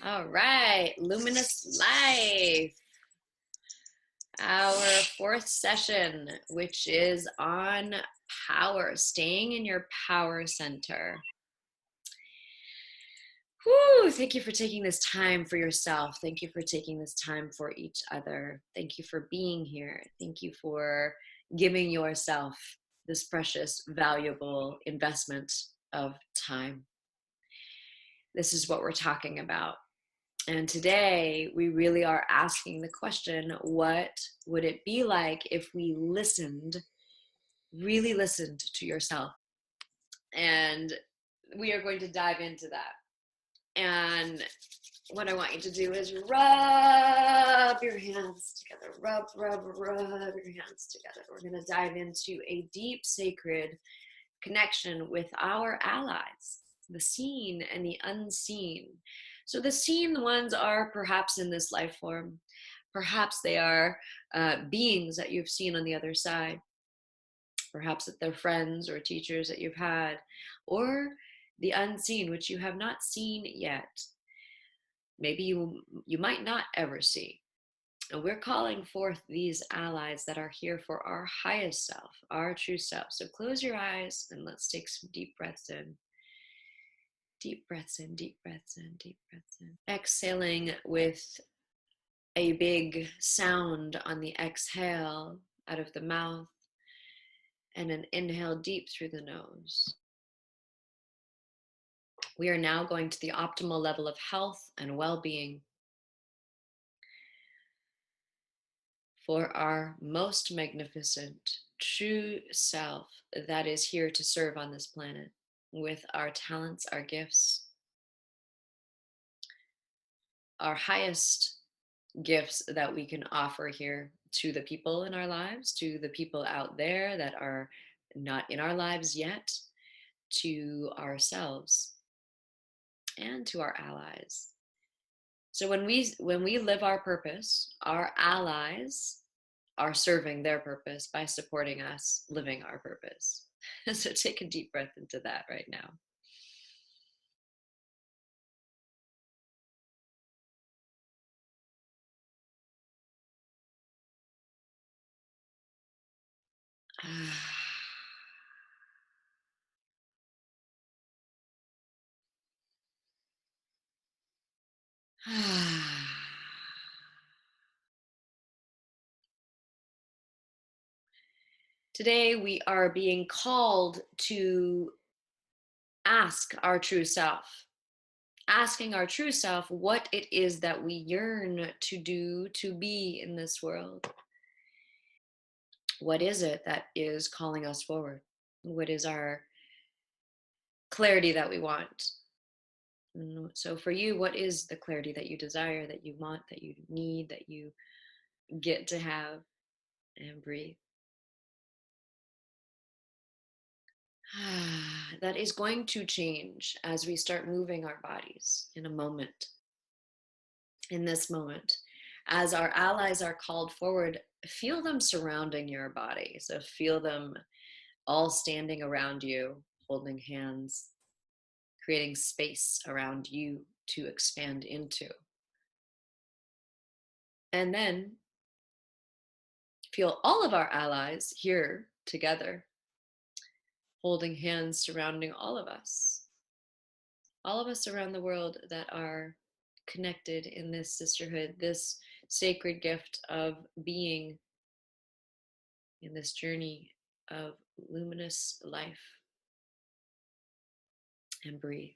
All right, Luminous Life, our fourth session, which is on power, staying in your power center. Whew, thank you for taking this time for yourself. Thank you for taking this time for each other. Thank you for being here. Thank you for giving yourself this precious, valuable investment of time. This is what we're talking about. And today we really are asking the question, what would it be like if we really listened to yourself? And we are going to dive into that. And what I want you to do is rub your hands together. Rub your hands together. We're going to dive into a deep, sacred connection with our allies, the seen and the unseen. So the seen ones are perhaps in this life form. Perhaps they are beings that you've seen on the other side. Perhaps that they're friends or teachers that you've had, or the unseen, which you have not seen yet. Maybe you might not ever see. And we're calling forth these allies that are here for our highest self, our true self. So close your eyes and let's take some deep breaths in. Deep breaths in, deep breaths in, deep breaths in. Exhaling with a big sound on the exhale out of the mouth, and an inhale deep through the nose. We are now going to the optimal level of health and well-being for our most magnificent true self that is here to serve on this planet with our talents, our gifts, our highest gifts that we can offer here to the people in our lives, to the people out there that are not in our lives yet, to ourselves, and to our allies. So when we live our purpose, our allies are serving their purpose by supporting us living our purpose. So take a deep breath into that right now. Today we are being called to ask our true self, asking our true self what it is that we yearn to do, to be in this world. What is it that is calling us forward? What is our clarity that we want? So for you, what is the clarity that you desire, that you want, that you need, that you get to have? And breathe. That is going to change as we start moving our bodies in a moment. In this moment, as our allies are called forward, feel them surrounding your body. So feel them all standing around you, holding hands, creating space around you to expand into. And then feel all of our allies here together, holding hands, surrounding all of us around the world that are connected in this sisterhood, this sacred gift of being in this journey of luminous life. And breathe.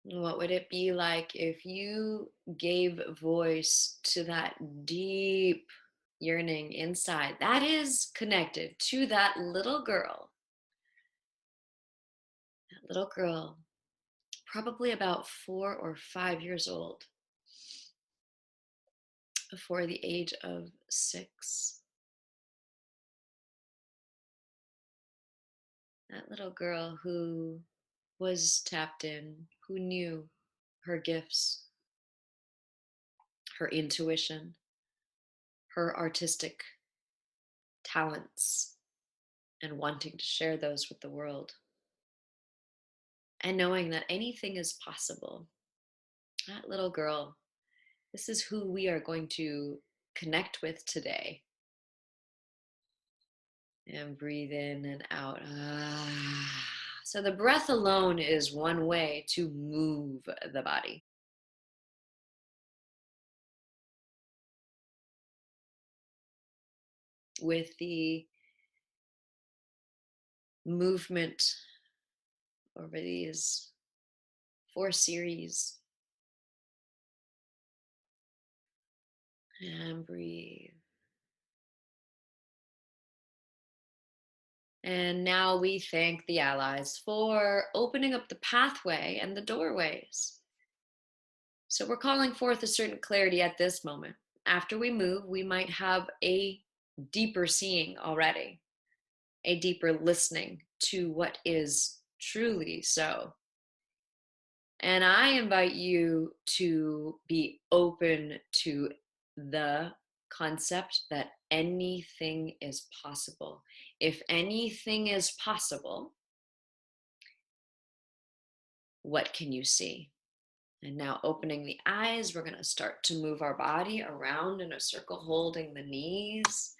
What would it be like if you gave voice to that deep yearning inside that is connected to that little girl? That little girl, probably about 4 or 5 years old, before the age of 6. That little girl who was tapped in, who knew her gifts, her intuition, her artistic talents, and wanting to share those with the world. and knowing that anything is possible. That little girl, this is who we are going to connect with today. And breathe in and out. So the breath alone is one way to move the body. With the movement over these 4 series. And breathe. And now we thank the allies for opening up the pathway and the doorways. So we're calling forth a certain clarity at this moment. After we move, we might have a deeper seeing already, a deeper listening to what is truly so. And I invite you to be open to the concept that anything is possible. If anything is possible, what can you see? And now opening the eyes, we're going to start to move our body around in a circle, holding the knees.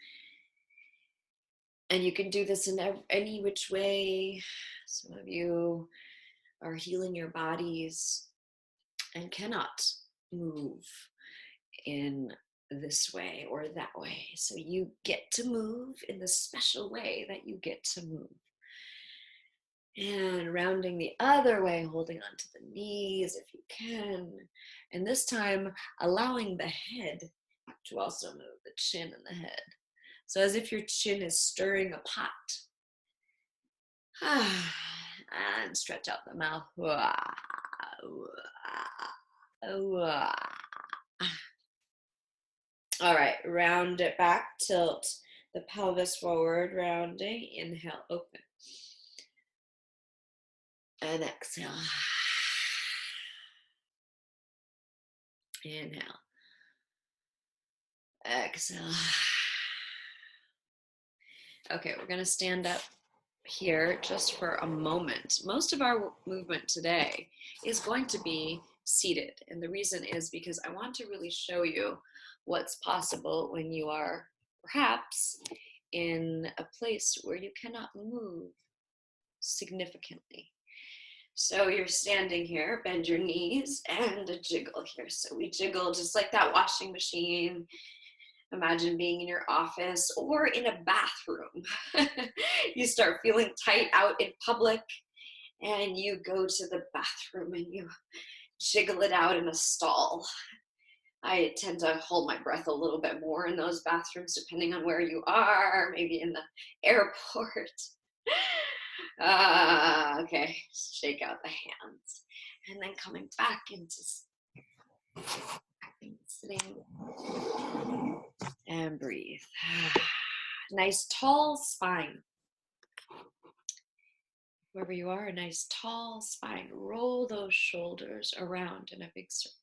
And you can do this in any which way. Some of you are healing your bodies and cannot move in this way or that way. So you get to move in the special way that you get to move. And rounding the other way, holding onto the knees if you can. And this time, allowing the head to also move, the chin and the head. So as if your chin is stirring a pot. And stretch out the mouth. All right, round it back, tilt the pelvis forward, rounding. Inhale, open. And exhale. Inhale. Exhale. Okay, we're going to stand up here just for a moment. Most of our movement today is going to be seated. And the reason is because I want to really show you what's possible when you are perhaps in a place where you cannot move significantly. So you're standing here, bend your knees and a jiggle here. So we jiggle just like that washing machine. Imagine being in your office or in a bathroom. You start feeling tight out in public and you go to the bathroom and you jiggle it out in a stall. I tend to hold my breath a little bit more in those bathrooms depending on where you are, maybe in the airport. Okay, shake out the hands. And then coming back into sitting and breathe. Nice tall spine. Wherever you are, a nice tall spine. Roll those shoulders around in a big circle.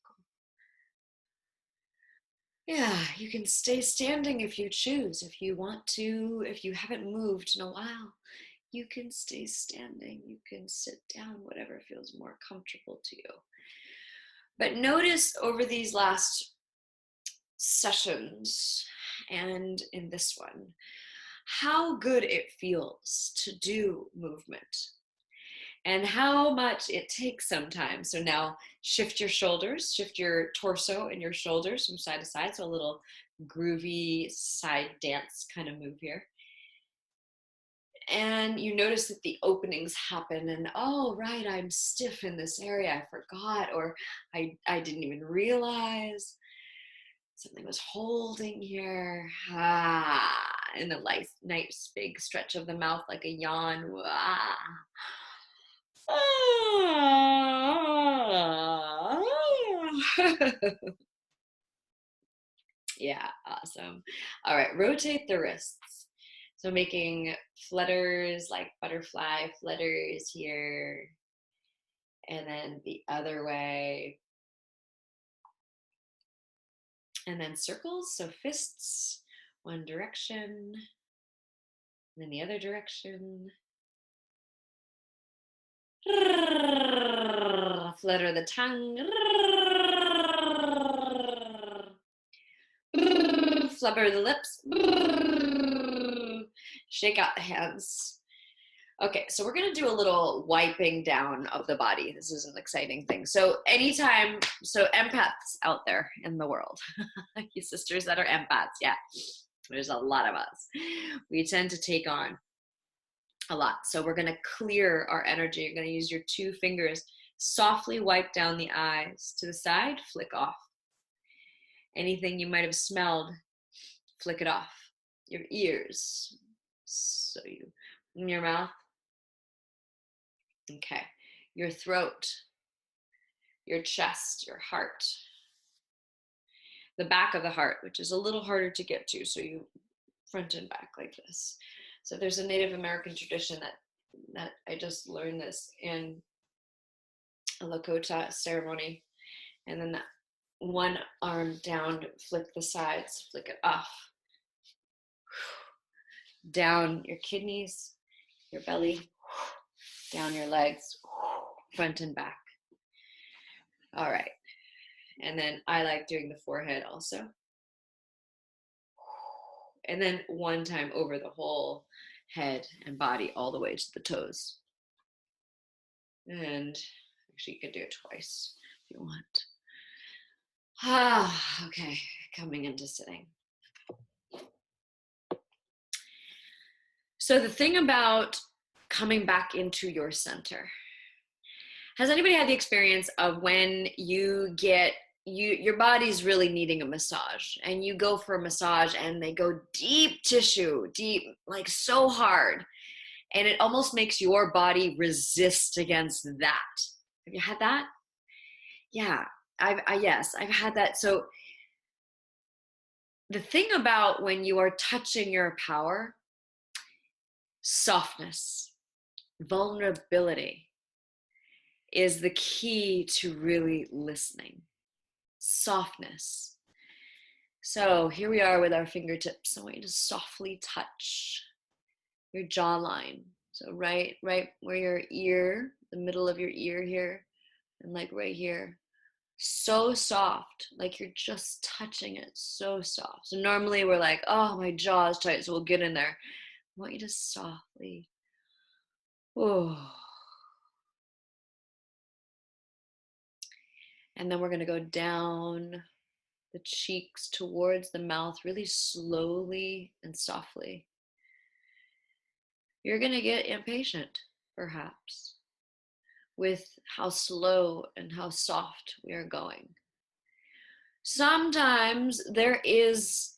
Yeah, you can stay standing if you choose. If you want to, if you haven't moved in a while, you can stay standing. You can sit down, whatever feels more comfortable to you. But notice over these last sessions and in this one, how good it feels to do movement and how much it takes sometimes. So now shift your shoulders, shift your torso and your shoulders from side to side. So a little groovy side dance kind of move here. And you notice that the openings happen and, oh, right, I'm stiff in this area. I forgot, or I didn't even realize something was holding here. And a nice big stretch of the mouth like a yawn. Yeah, awesome. All right, rotate the wrists. So making flutters, like butterfly flutters here. And then the other way. And then circles, so fists, one direction, and then the other direction. Flutter the tongue. Flubber the lips. Shake out the hands. Okay, so we're gonna do a little wiping down of the body. This is an exciting thing. So anytime, so empaths out there in the world, you sisters that are empaths, yeah, there's a lot of us. We tend to take on a lot. So we're gonna clear our energy. You're gonna use your 2 fingers, softly wipe down the eyes to the side, flick off. Anything you might have smelled, flick it off. Your ears, so you, in your mouth, okay. Your throat, your chest, your heart, the back of the heart, which is a little harder to get to, so you front and back like this. So there's a Native American tradition that I just learned this in a Lakota ceremony, and then that one arm down, flick the sides, flick it off, down your kidneys, your belly, down your legs, front and back. All right. And then I like doing the forehead also. And then one time over the whole head and body all the way to the toes. And actually, you can do it twice if you want. Okay, coming into sitting. So the thing about coming back into your center, has anybody had the experience of when you get your body's really needing a massage and you go for a massage and they go deep tissue, deep, like so hard, and it almost makes your body resist against that? Have you had that? Yeah, yes, I've had that. So the thing about when you are touching your power, softness, vulnerability is the key to really listening. Softness. So here we are with our fingertips. I want you to softly touch your jawline. So right where your ear, the middle of your ear here, and like right here. So soft, like you're just touching it, so soft. So normally we're like, oh, my jaw is tight, so we'll get in there. I want you to softly, oh. And then we're gonna go down the cheeks towards the mouth really slowly and softly. You're gonna get impatient, perhaps, with how slow and how soft we are going. Sometimes there is,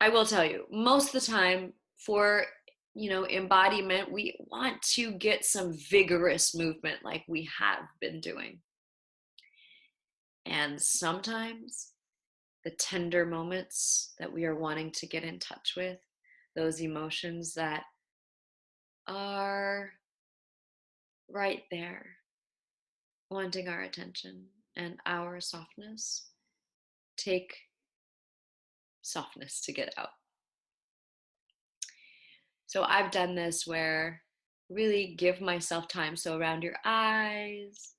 I will tell you, most of the time for embodiment, we want to get some vigorous movement like we have been doing. And sometimes the tender moments that we are wanting to get in touch with, those emotions that are right there, wanting our attention and our softness, take softness to get out. So I've done this where really give myself time. So around your eyes,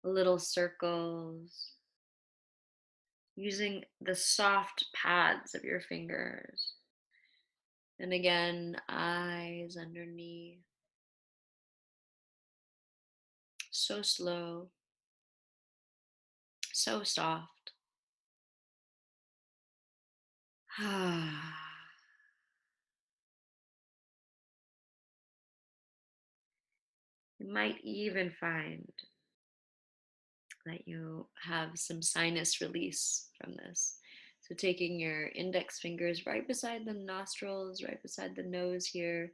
little circles, using the soft pads of your fingers. And again, eyes underneath. So slow, so soft. You might even find that you have some sinus release from this. So taking your index fingers right beside the nostrils, right beside the nose here,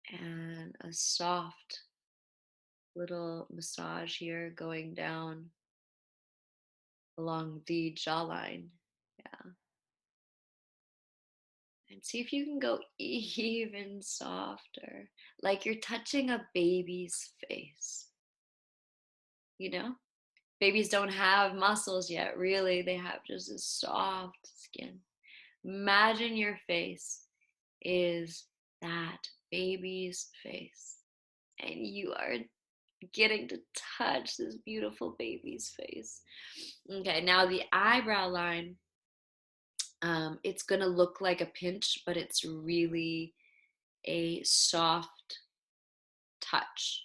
and a soft little massage here going down along the jawline. Yeah. And see if you can go even softer, like you're touching a baby's face. Babies don't have muscles yet, really. They have just a soft skin. Imagine your face is that baby's face. And you are getting to touch this beautiful baby's face. Okay, now the eyebrow line, it's going to look like a pinch, but it's really a soft touch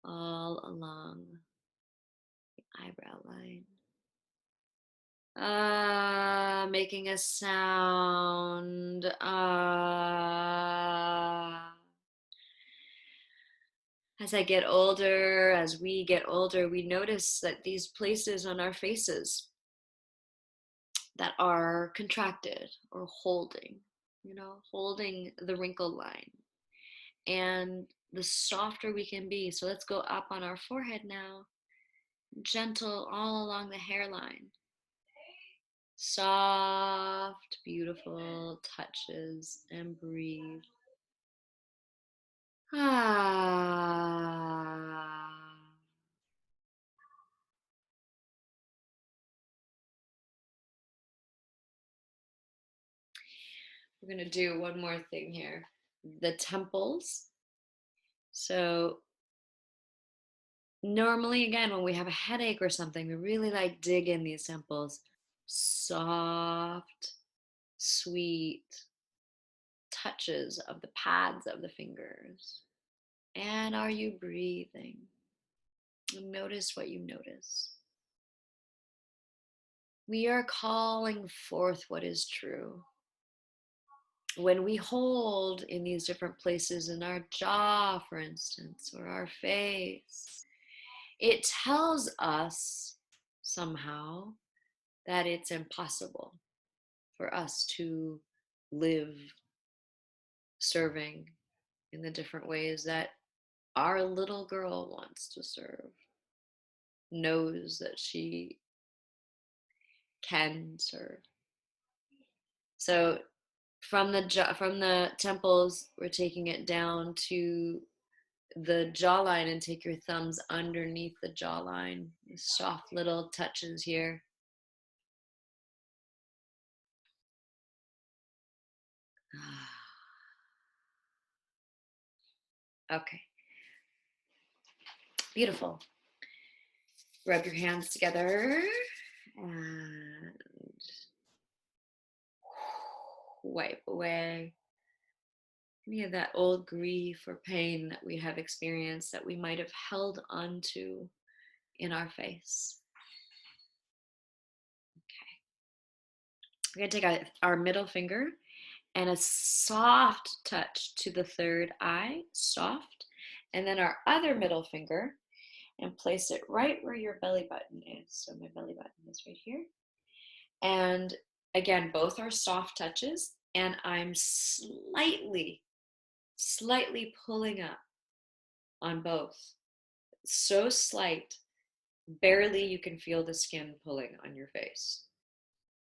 all along the eyebrow line. Making a sound. As I get older, as we get older, we notice that these places on our faces that are contracted or holding the wrinkle line. And the softer we can be. So let's go up on our forehead now, gentle all along the hairline. Soft, beautiful touches, and breathe. Ah. We're going to do one more thing here. The temples. So normally, again, when we have a headache or something, we really like dig in these temples. Soft, sweet touches of the pads of the fingers. And are you breathing? Notice what you notice. We are calling forth what is true. When we hold in these different places in our jaw, for instance, or our face, it tells us somehow that it's impossible for us to live serving in the different ways that our little girl wants to serve, knows that she can serve. So from the temples, we're taking it down to the jawline, and take your thumbs underneath the jawline. Soft little touches here. Okay, beautiful. Rub your hands together and wipe away any of that old grief or pain that we have experienced that we might have held onto in our face. Okay. We're going to take our middle finger and a soft touch to the third eye, soft, and then our other middle finger, and place it right where your belly button is. So my belly button is right here. And again, both are soft touches, and I'm slightly pulling up on both. So slight, barely you can feel the skin pulling on your face.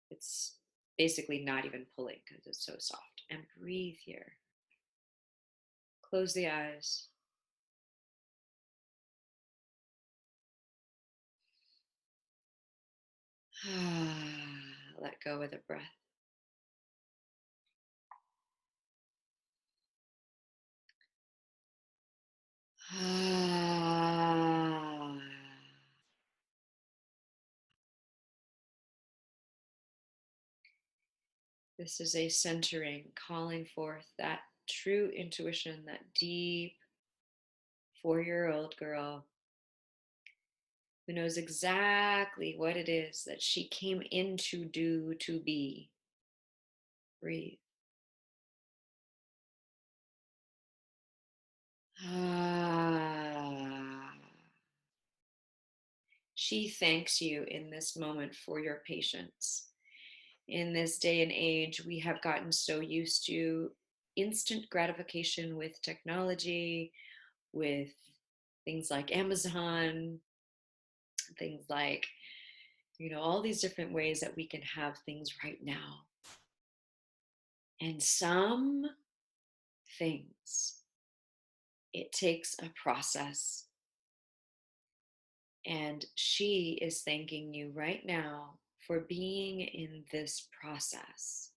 It's basically not even pulling because it's so soft. And breathe here. Close the eyes. Let go with a breath. This is a centering, calling forth that true intuition, that deep 4-year-old girl who knows exactly what it is that she came in to do, to be. Breathe. She thanks you in this moment for your patience. In this day and age, we have gotten so used to instant gratification with technology, with things like Amazon, things like, all these different ways that we can have things right now. And some things, it takes a process. And she is thanking you right now for being in this process.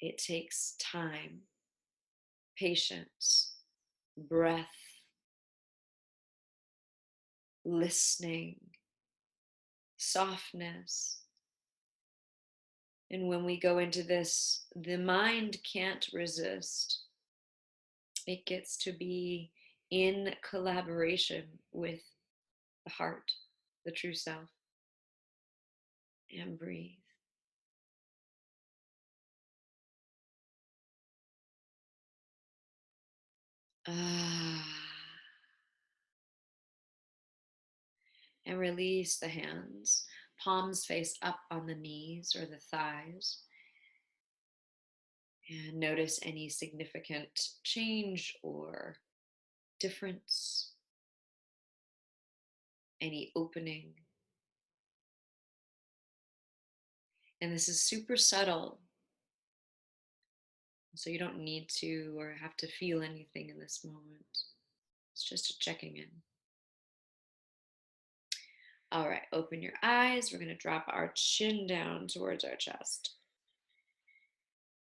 It takes time, patience, breath, listening, softness. And when we go into this, the mind can't resist. It gets to be in collaboration with the heart, the true self, and breathe. Ah. And release the hands, palms face up on the knees or the thighs. And notice any significant change or difference, any opening. And this is super subtle, so you don't need to or have to feel anything in this moment. It's just a checking in. All right, open your eyes. We're going to drop our chin down towards our chest.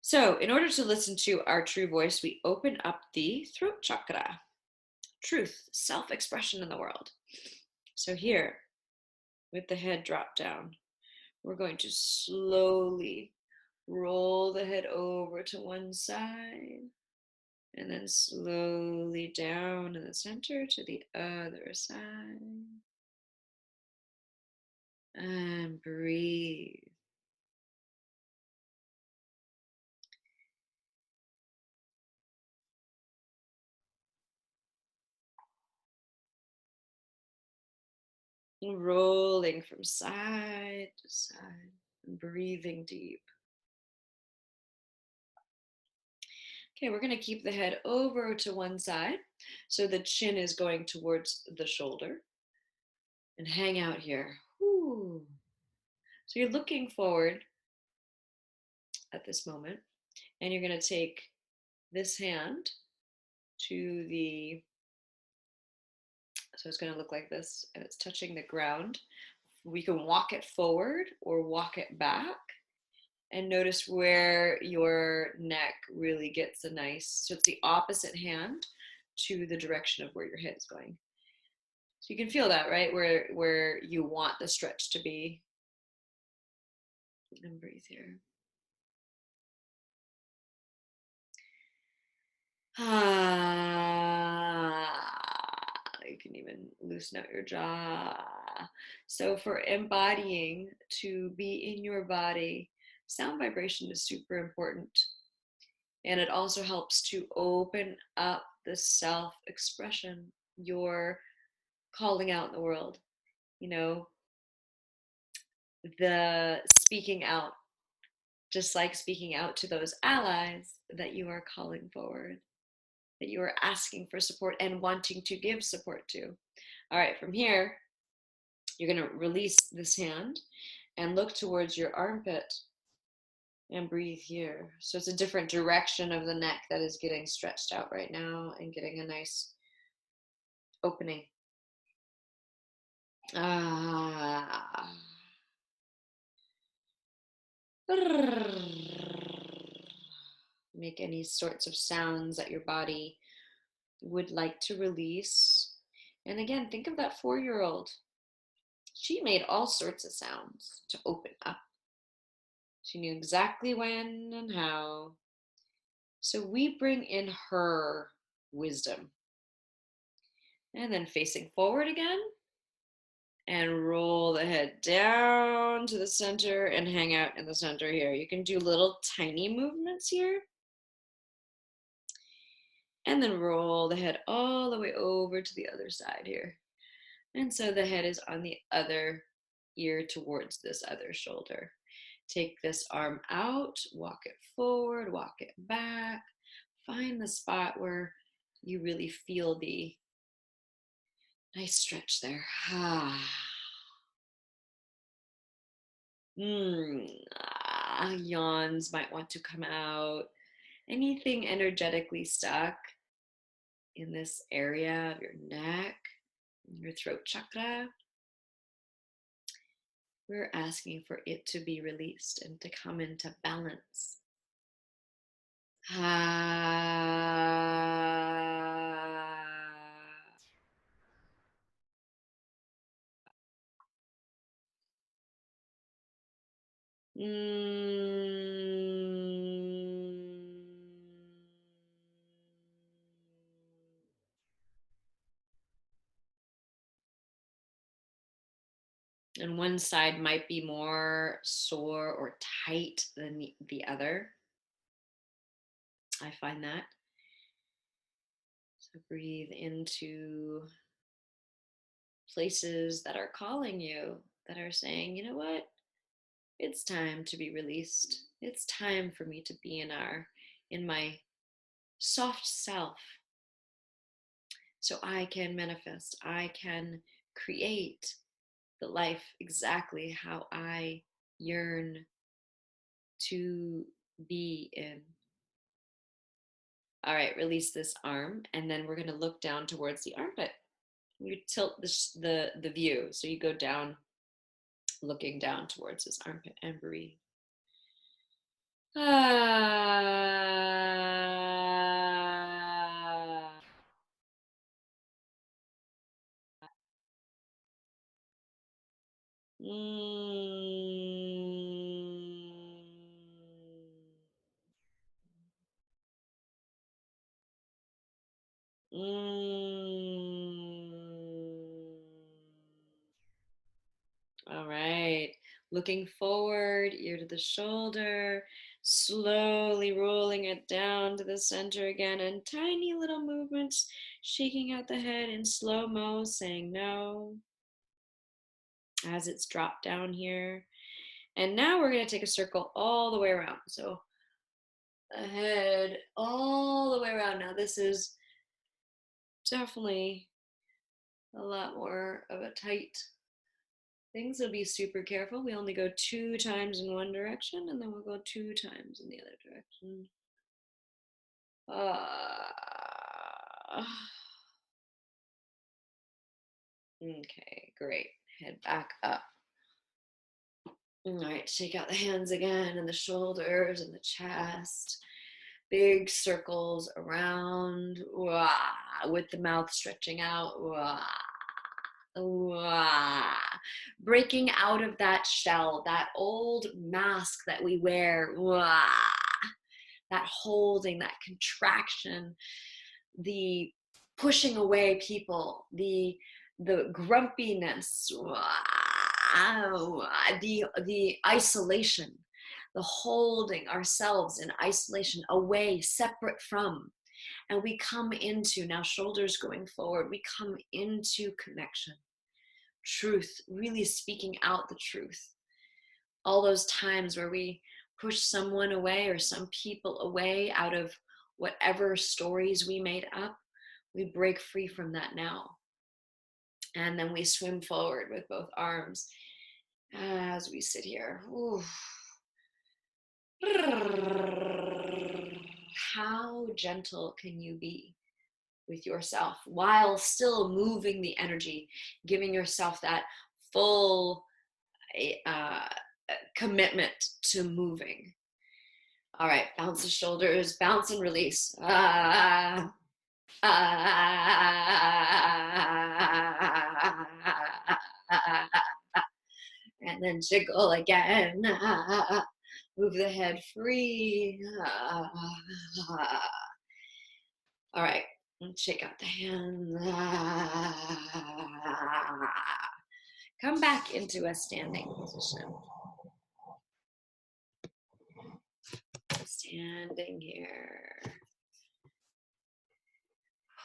So, in order to listen to our true voice, we open up the throat chakra. Truth, self-expression in the world. So here, with the head dropped down, we're going to slowly roll the head over to one side and then slowly down in the center to the other side. And breathe. Rolling from side to side, breathing deep. Okay, we're going to keep the head over to one side. So the chin is going towards the shoulder. And hang out here. Whew. So you're looking forward at this moment, and you're going to take this hand to the, so it's going to look like this, and it's touching the ground. We can walk it forward or walk it back, and notice where your neck really gets a nice, so it's the opposite hand to the direction of where your head is going. So you can feel that, right? Where you want the stretch to be. And breathe here. You can even loosen out your jaw. So for embodying to be in your body, sound vibration is super important. And it also helps to open up the self-expression, your calling out in the world, you know, the speaking out, just like speaking out to those allies that you are calling forward, that you are asking for support and wanting to give support to. All right, from here, you're going to release this hand and look towards your armpit and breathe here. So it's a different direction of the neck that is getting stretched out right now and getting a nice opening. Ah. Make any sorts of sounds that your body would like to release. And again, think of that 4-year-old. She made all sorts of sounds to open up. She knew exactly when and how. So we bring in her wisdom. And then facing forward again. And roll the head down to the center and hang out in the center here. You can do little tiny movements here. And then roll the head all the way over to the other side here. And so the head is on the other ear towards this other shoulder. Take this arm out, walk it forward, walk it back. Find the spot where you really feel the nice stretch there. Yawns might want to come out. Anything energetically stuck in this area of your neck, your throat chakra, we're asking for it to be released and to come into balance. And one side might be more sore or tight than the other. I find that. So breathe into places that are calling you, that are saying, you know what? It's time to be released. It's time for me to be in my soft self, so I can manifest, I can create the life exactly how I yearn to be in. All right, release this arm, and then we're going to look down towards the armpit. You tilt the view, so you go down, looking down towards this armpit, and breathe. All right. Looking forward, ear to the shoulder, slowly rolling it down to the center again, and tiny little movements, shaking out the head in slow-mo, saying no as it's dropped down here. And now we're going to take a circle all the way around. So the head all the way around. Now this is definitely a lot more of a tight thing, so be super careful. We only go 2 times in one direction, and then we'll go 2 times in the other direction. Okay, great. Head back up. All right, shake out the hands again, and the shoulders and the chest. Big circles around, with the mouth stretching out. Breaking out of that shell, that old mask that we wear, that holding, that contraction, the pushing away people, the grumpiness, the isolation, the holding ourselves in isolation, away, separate from. And we come into, now shoulders going forward, we come into connection, truth, really speaking out the truth. All those times where we push someone away or some people away out of whatever stories we made up, we break free from that now. And then we swim forward with both arms as we sit here. Ooh. How gentle can you be with yourself while still moving the energy, giving yourself that full commitment to moving? All right, bounce the shoulders, bounce and release. And then jiggle again. Move the head free. All right, shake out the hands. Come back into a standing position. Standing here.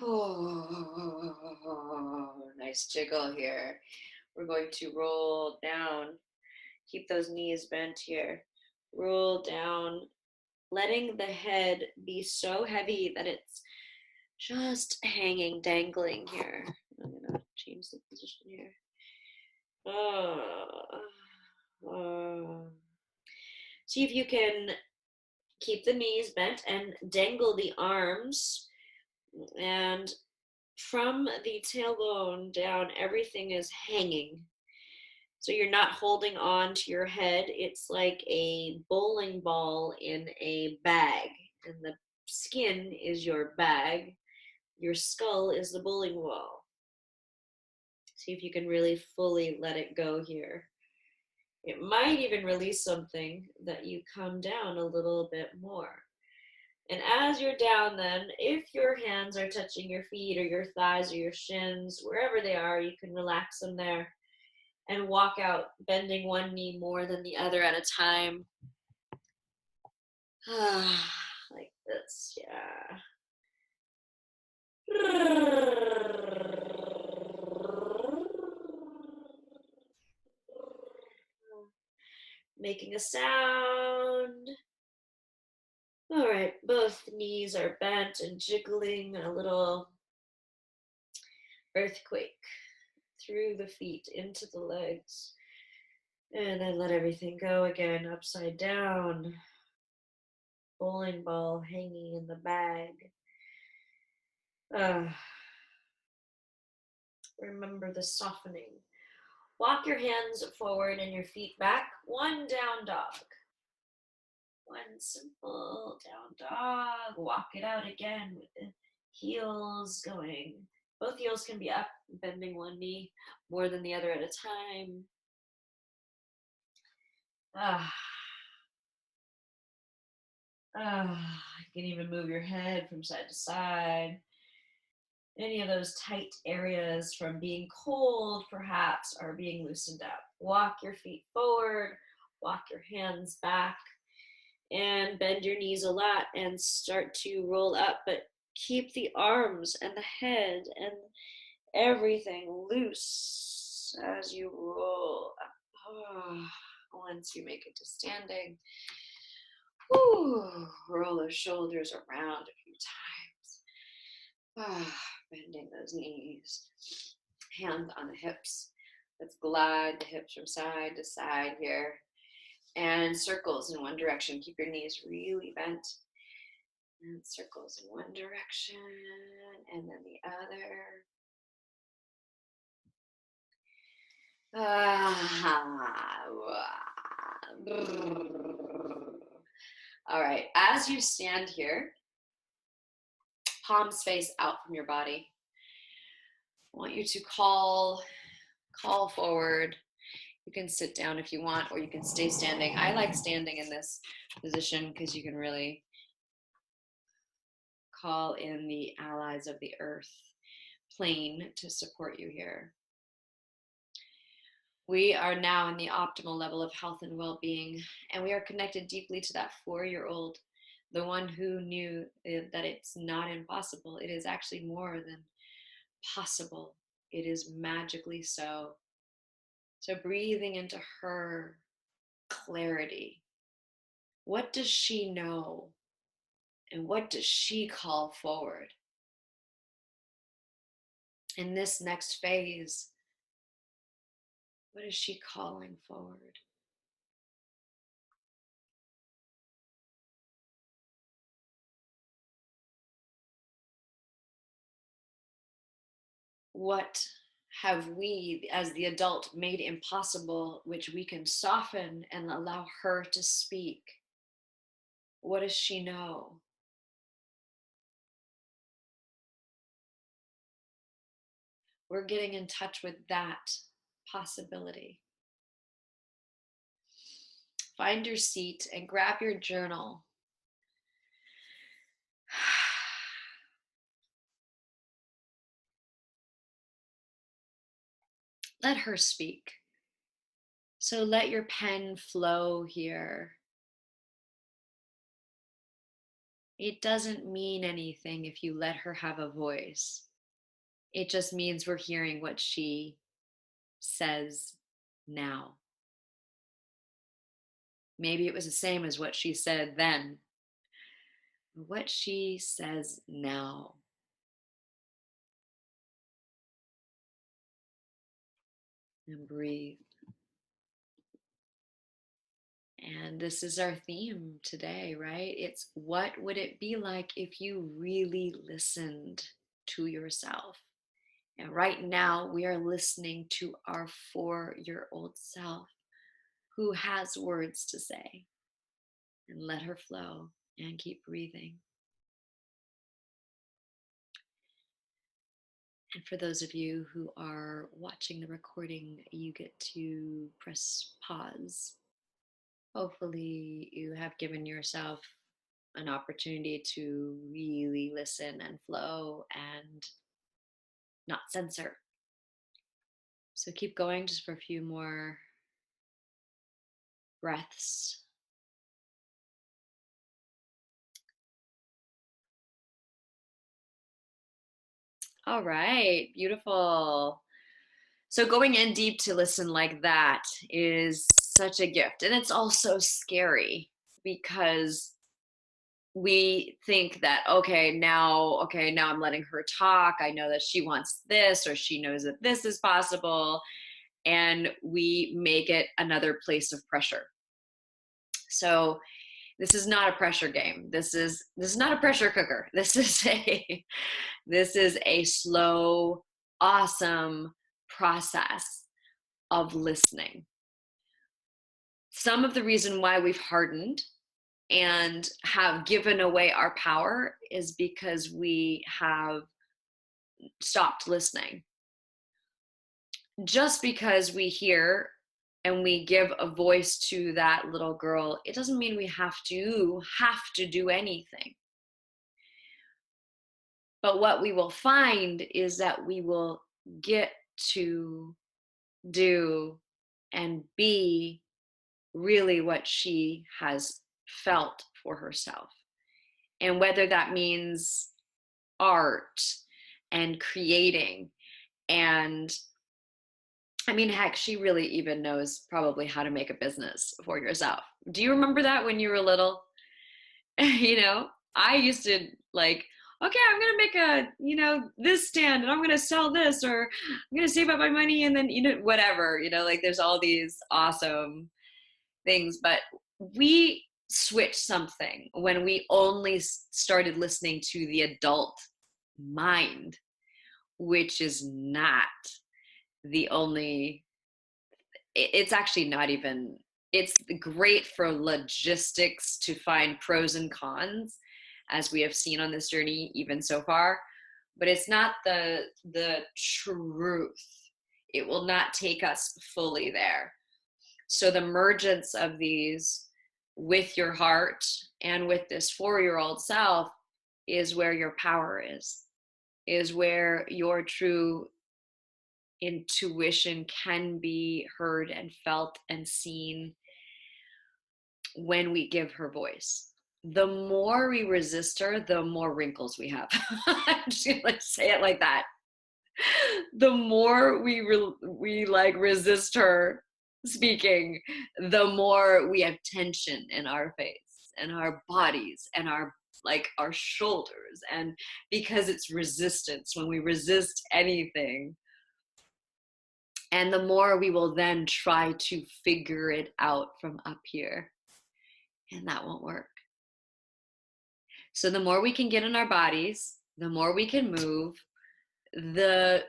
Oh, nice jiggle here. We're going to roll down. Keep those knees bent here. Roll down, letting the head be so heavy that it's just hanging, dangling here. I'm gonna change the position here. See if you can keep the knees bent and dangle the arms. And from the tailbone down, everything is hanging. So you're not holding on to your head. It's like a bowling ball in a bag, and the skin is your bag, your skull is the bowling ball. See if you can really fully let it go here. It might even release something that you come down a little bit more. And as you're down then, if your hands are touching your feet or your thighs or your shins, wherever they are, you can relax them there and walk out, bending one knee more than the other at a time. Like this, yeah. Making a sound. All right, both knees are bent and jiggling, a little earthquake through the feet into the legs. And then let everything go again, upside down. Bowling ball hanging in the bag. Remember the softening. Walk your hands forward and your feet back. One down dog. One simple down dog. Walk it out again with the heels going. Both heels can be up, bending one knee more than the other at a time. You can even move your head from side to side. Any of those tight areas from being cold, perhaps, are being loosened up. Walk your feet forward, walk your hands back, and bend your knees a lot and start to roll up, but keep the arms and the head and everything loose as you roll up. Once you make it to standing, roll those shoulders around a few times. Bending those knees, hands on the hips. Let's glide the hips from side to side here. And circles in one direction. Keep your knees really bent. And circles in one direction and then the other. All right, as you stand here, palms face out from your body. I want you to call forward. You can sit down if you want, or you can stay standing. I like standing in this position because you can really call in the allies of the earth plane to support you here. We are now in the optimal level of health and well-being, and we are connected deeply to that 4-year-old, the one who knew that it's not impossible. It is actually more than possible. It is magically so. So breathing into her clarity. What does she know? And what does she call forward? In this next phase, what is she calling forward? What have we, as the adult, made impossible, which we can soften and allow her to speak? What does she know? We're getting in touch with that possibility. Find your seat and grab your journal. Let her speak. So let your pen flow here. It doesn't mean anything if you let her have a voice. It just means we're hearing what she says now. Maybe it was the same as what she said then. What she says now. And breathe. And this is our theme today, right? It's what would it be like if you really listened to yourself? And right now, we are listening to our 4-year-old self who has words to say. And let her flow and keep breathing. And for those of you who are watching the recording, you get to press pause. Hopefully, you have given yourself an opportunity to really listen and flow and not censor. So keep going just for a few more breaths. All right, beautiful. So going in deep to listen like that is such a gift. And it's also scary because we think that okay now I'm letting her talk, I know that she wants this or she knows that this is possible, and we make it another place of pressure. So this is not a pressure game. This is not a pressure cooker. This is a slow, awesome process of listening. Some of the reason why we've hardened and have given away our power is because we have stopped listening. Just because we hear and we give a voice to that little girl, it doesn't mean we have to do anything. But what we will find is that we will get to do and be really what she has felt for herself. And whether that means art and creating, and I mean, heck, she really even knows probably how to make a business for yourself. Do you remember that when you were little? You know, I used to like, okay, I'm gonna make this stand and I'm gonna sell this, or I'm gonna save up my money and then, whatever, like there's all these awesome things. But we switched something when we only started listening to the adult mind, which is not the only, it's actually not even, it's great for logistics to find pros and cons, as we have seen on this journey even so far, but it's not the truth. It will not take us fully there. So the mergence of these with your heart and with this 4-year-old self is where your power is where your true intuition can be heard and felt and seen when we give her voice. The more we resist her, the more wrinkles we have. I'm just gonna say it like that. The more we resist her speaking, the more we have tension in our face and our bodies and our shoulders. And because it's resistance, when we resist anything, and the more we will then try to figure it out from up here, and that won't work. So the more we can get in our bodies, the more we can move, the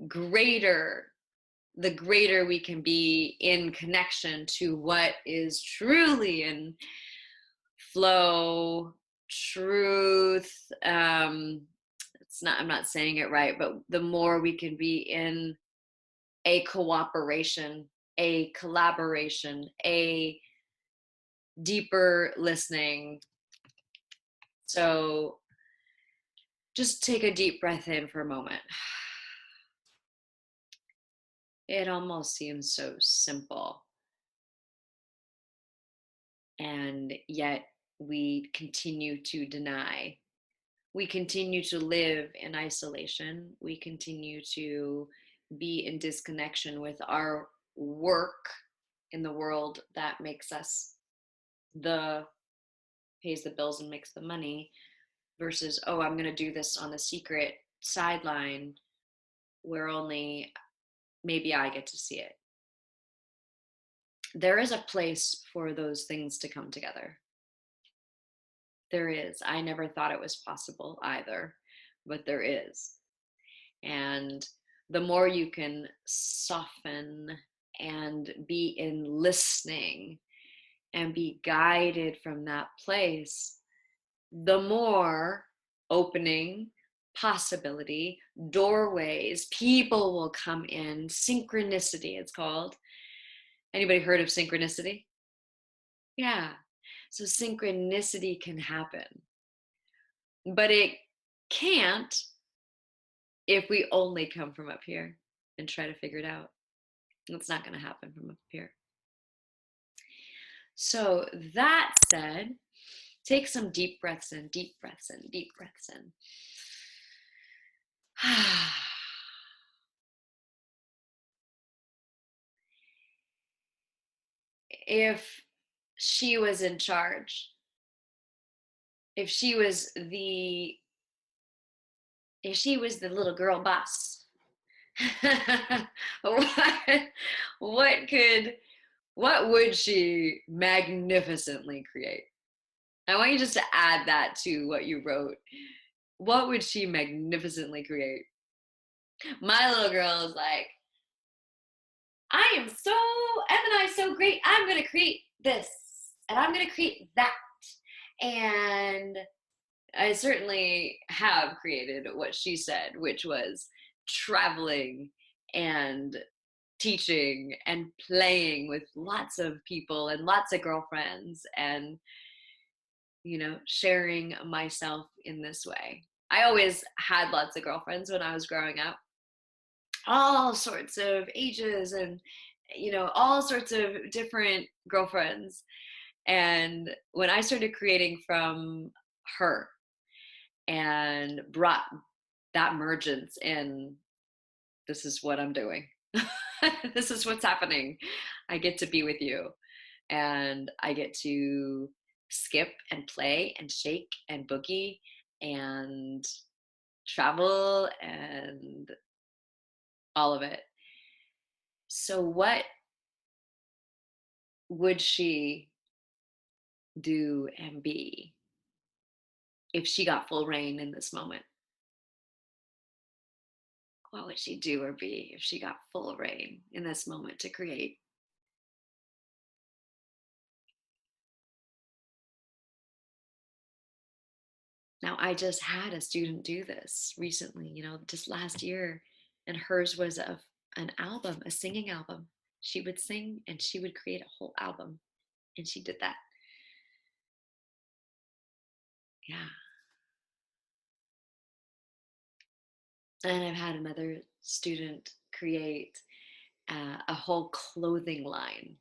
greater we can be in connection to what is truly in flow, truth. I'm not saying it right, but the more we can be in a cooperation, a collaboration, a deeper listening. So just take a deep breath in for a moment. It almost seems so simple, and yet we continue to deny. We continue to live in isolation. We continue to be in disconnection with our work in the world that makes us pays the bills and makes the money, versus, oh, I'm going to do this on the secret sideline where only maybe I get to see it. There is a place for those things to come together. There is. I never thought it was possible either, but there is. And the more you can soften and be in listening and be guided from that place, the more opening, possibility, doorways, people will come in, synchronicity it's called. Anybody heard of synchronicity? Yeah. So synchronicity can happen, but it can't if we only come from up here and try to figure it out. It's not going to happen from up here. So that said, take some deep breaths in, deep breaths in, deep breaths in. If she was in charge, if she was the little girl boss, what, what would she magnificently create? I want you just to add that to what you wrote. What would she magnificently create? My little girl is like, Em and I so great. I'm going to create this and I'm going to create that. And I certainly have created what she said, which was traveling and teaching and playing with lots of people and lots of girlfriends and, sharing myself in this way. I always had lots of girlfriends when I was growing up, all sorts of ages and, all sorts of different girlfriends. And when I started creating from her and brought that emergence in, this is what I'm doing. This is what's happening. I get to be with you and I get to skip and play and shake and boogie and travel and all of it. So what would she do and be if she got full reign in this moment? What would she do or be if she got full reign in this moment to create? Now, I just had a student do this recently, just last year, and hers was an album, a singing album. She would sing and she would create a whole album, and she did that. Yeah. And I've had another student create a whole clothing line.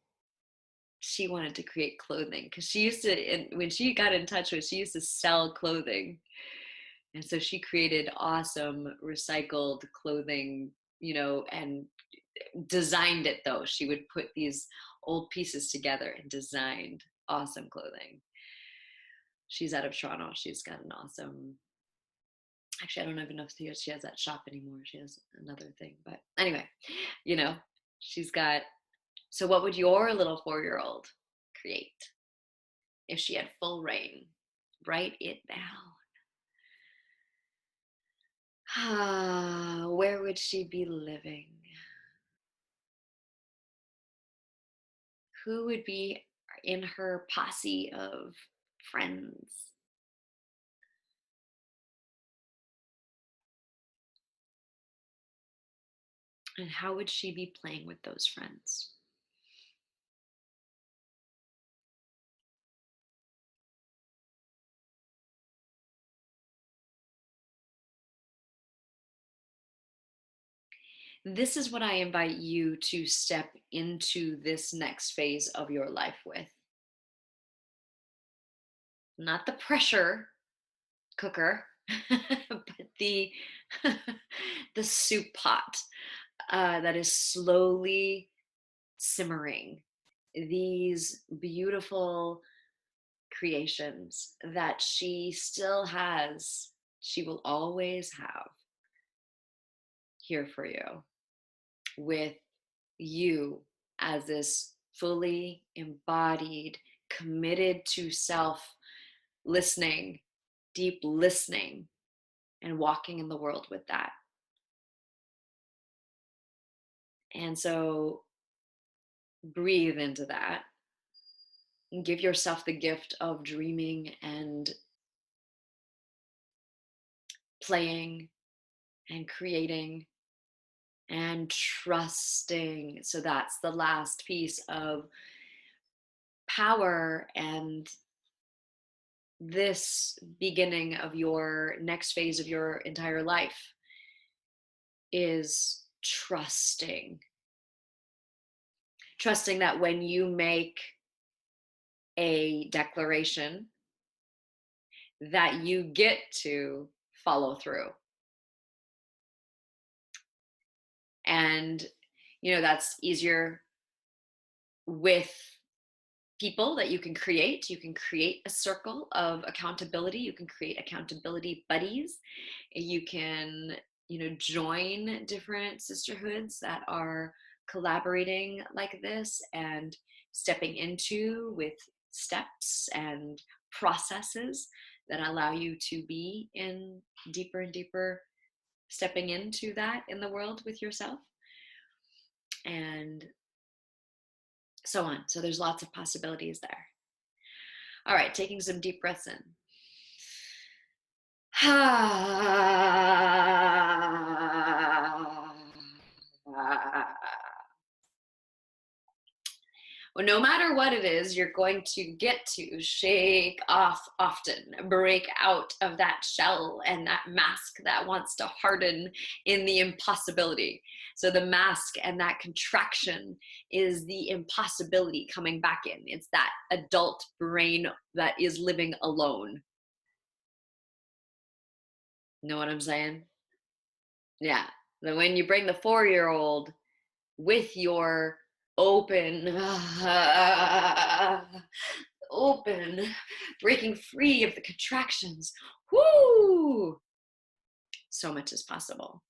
She wanted to create clothing because she used to, and when she got in touch with, she used to sell clothing. And so she created awesome recycled clothing, and designed it though. She would put these old pieces together and designed awesome clothing. She's out of Toronto. She's got an awesome, actually, I don't even know if she has that shop anymore. She has another thing. But anyway, she's got, so what would your little 4-year-old create if she had full reign? Write it down. Where would she be living? Who would be in her posse of friends? And how would she be playing with those friends? This is what I invite you to step into this next phase of your life with. Not the pressure cooker, but the the soup pot that is slowly simmering. These beautiful creations that she still has, she will always have here for you, with you as this fully embodied, committed to self listening, deep listening, and walking in the world with that. And so breathe into that and give yourself the gift of dreaming and playing and creating and trusting. So that's the last piece of power and this beginning of your next phase of your entire life is trusting that when you make a declaration that you get to follow through. And that's easier with people that you can create. You can create a circle of accountability. You can create accountability buddies. You can, join different sisterhoods that are collaborating like this and stepping into with steps and processes that allow you to be in deeper and deeper stepping into that in the world with yourself. And so on. So there's lots of possibilities there. All right, taking some deep breaths in. Well, no matter what it is, you're going to get to shake off often, break out of that shell and that mask that wants to harden in the impossibility. So the mask and that contraction is the impossibility coming back in. It's that adult brain that is living alone. Know what I'm saying? Yeah. Then when you bring the 4-year-old with your open, open, breaking free of the contractions. Whoo! So much is possible.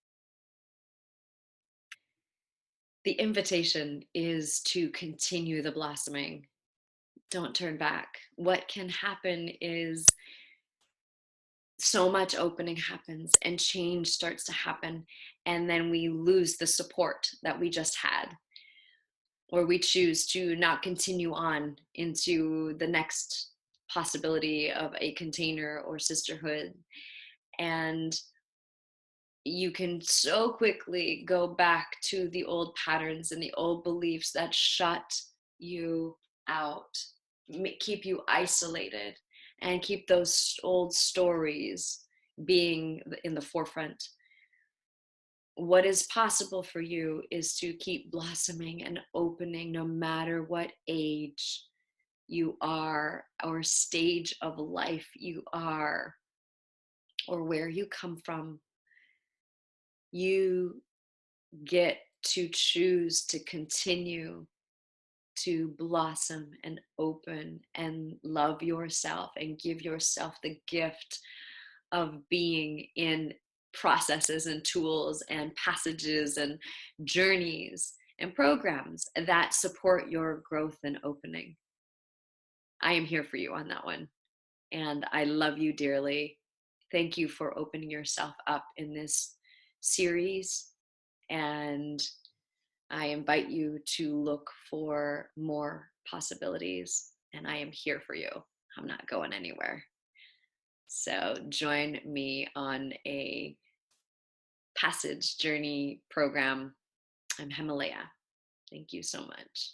The invitation is to continue the blossoming. Don't turn back. What can happen is so much opening happens and change starts to happen, and then we lose the support that we just had, or we choose to not continue on into the next possibility of a container or sisterhood. And you can so quickly go back to the old patterns and the old beliefs that shut you out, keep you isolated, and keep those old stories being in the forefront. What is possible for you is to keep blossoming and opening no matter what age you are, or stage of life you are, or where you come from. You get to choose to continue to blossom and open and love yourself and give yourself the gift of being in processes and tools and passages and journeys and programs that support your growth and opening. I am here for you on that one. And I love you dearly. Thank you for opening yourself up in this series. And I invite you to look for more possibilities. And I am here for you. I'm not going anywhere. So join me on a passage journey program. I'm Hemalayaa. Thank you so much.